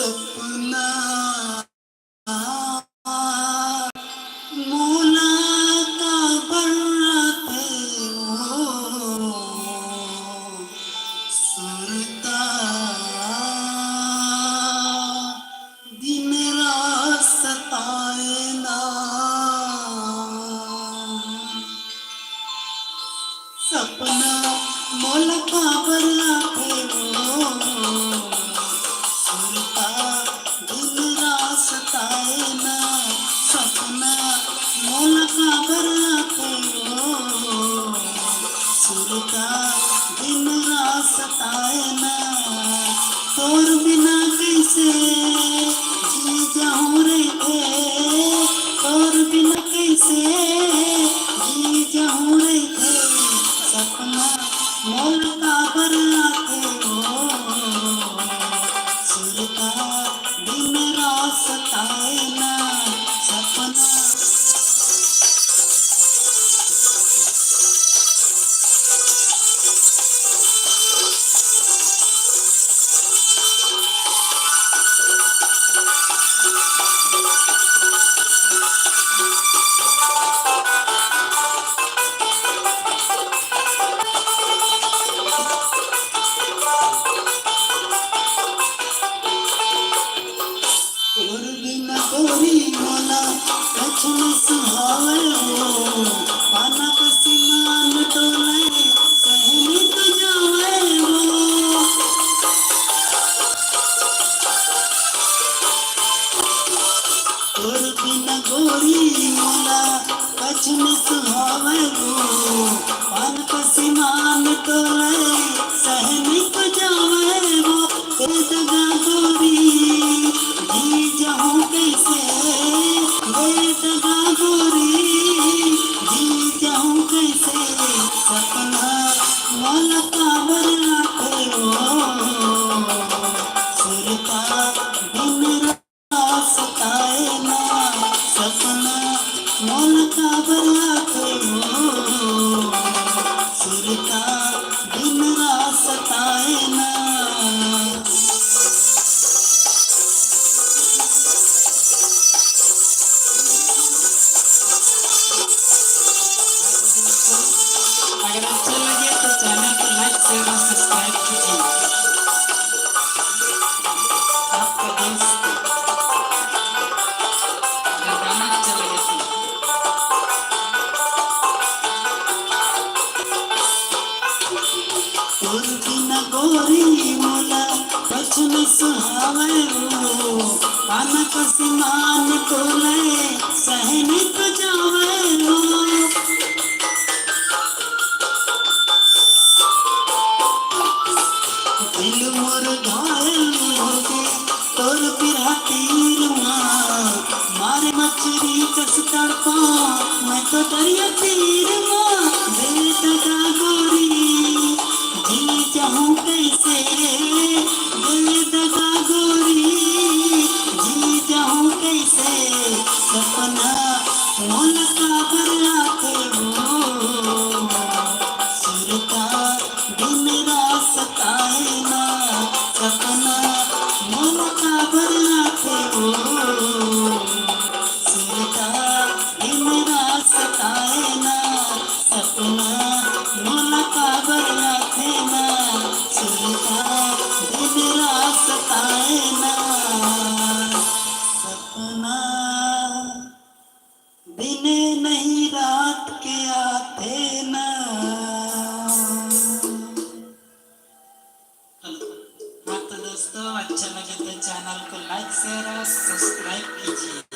सपना मोला का बर्राते हो सुरता दिन रात सताए ना सपना मोला का बर्राते हो सुरता दिन रात सताए ना सपना मोला का बर्राते हो सुरता दिन रात सताए ना तोर बिना कैसे जी जाऊं रे तोर बिना कैसे जी जाऊं रे सपना मोल का बर्राते हो सुरता दिन रात सताए ना सपना तोर बिना गोरी मोला कछ न सुहावे हो पाना पसीमान डोले कहनी तो जावे हो तोर बिना गोरी मोला कछ न सुहावे हो पाना पसीमान डोले सहनी तो जावे हो तेरे दगा गोरी जी जाऊं कैसे बेदगा गोरी जी जाऊं कैसे सपना मोल का बर्राते हो सुरता दिन रात सताए ना सपना मोल का बर्राते हो सुरता दिन रात सताए ना अगर अच्छा लगे तो चैनल को लाइक शेयर और सब्सक्राइब कीजिए। आपका दोस्त अगर गाना अच्छा लगे तो तोर बिना गोरी मोला कछ न सुहावे हो पाना पसीमान टोले सहनी तो जावे हो दिल मोर घायल होके तोर पिरा तीर मारे मछली कस तड़पा मैं तो दरिया तीर बेदगा गोरी जी जाऊं कैसे बेदगा गोरी जी जाऊं कैसे सपना मोल का बर्राते हो सुरता दिन रात सताए ना सपना मोल का बर्राते हो सुरता दिन रात सताए ना सपना मोल का बर्राते ना सुरता दिन रात सताए ना सपना दिन नहीं रात के आते ना हाँ तो दोस्तों अच्छा लगे तो चैनल को लाइक शेयर और सब्सक्राइब कीजिए।